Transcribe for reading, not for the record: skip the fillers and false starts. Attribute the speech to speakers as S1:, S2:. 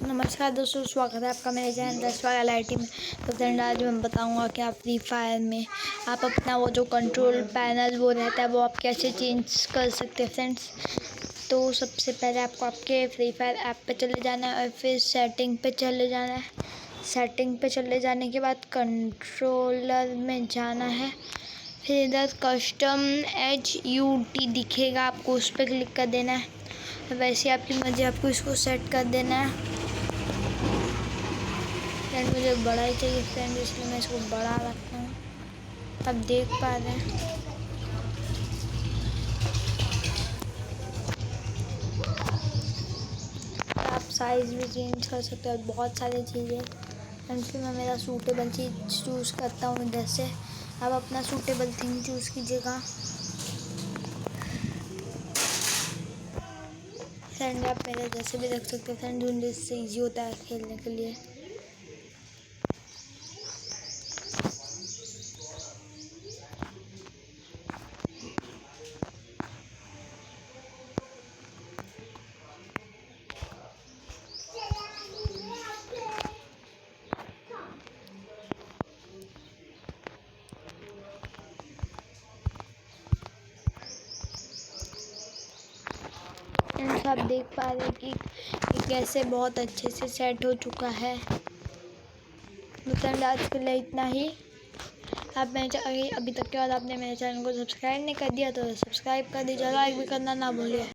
S1: नमस्कार दोस्तों, स्वागत है आपका मेरे चैनल 10 LIT में। तो फ्रेंड आज मैं बताऊंगा कि आप फ्री फायर में आप अपना वो जो कंट्रोल पैनल वो रहता है वो आप कैसे चेंज कर सकते हैं फ्रेंड्स। तो सबसे पहले आपको आपके फ्री फायर ऐप पे चले जाना है और फिर सेटिंग पे चले जाना है। सेटिंग पे चले जाने के बाद कंट्रोलर में जाना है, फिर इधर कस्टम HUD दिखेगा, आपको उस पर क्लिक कर देना है। वैसे आपकी मर्जी, आपको इसको सेट कर देना है। फ्रेंड मुझे बड़ा ही चाहिए फ्रेंड, इसलिए मैं इसको बड़ा रखता हूँ। आप देख पा रहे हैं आप साइज़ भी चेंज कर सकते हो, बहुत सारी चीज़ें। एंड फिर मैं मेरा सूटेबल चीज़ चूज़ करता हूँ इधर से। आप अपना सूटेबल थिंग चूज़ कीजिएगा। फ्रेंड आप मेरे जैसे भी रख सकते हो फ्रेंड, जिससे ईजी होता है खेलने के लिए। फ्रेंड्स आप देख पा रहे हैं कि कैसे बहुत अच्छे से सेट हो चुका है। फ्रेंड आज के लिए इतना ही। आप मेरे अभी तक के बाद आपने मेरे चैनल को सब्सक्राइब नहीं कर दिया तो सब्सक्राइब कर दीजिए, लाइक भी करना ना भूलिए।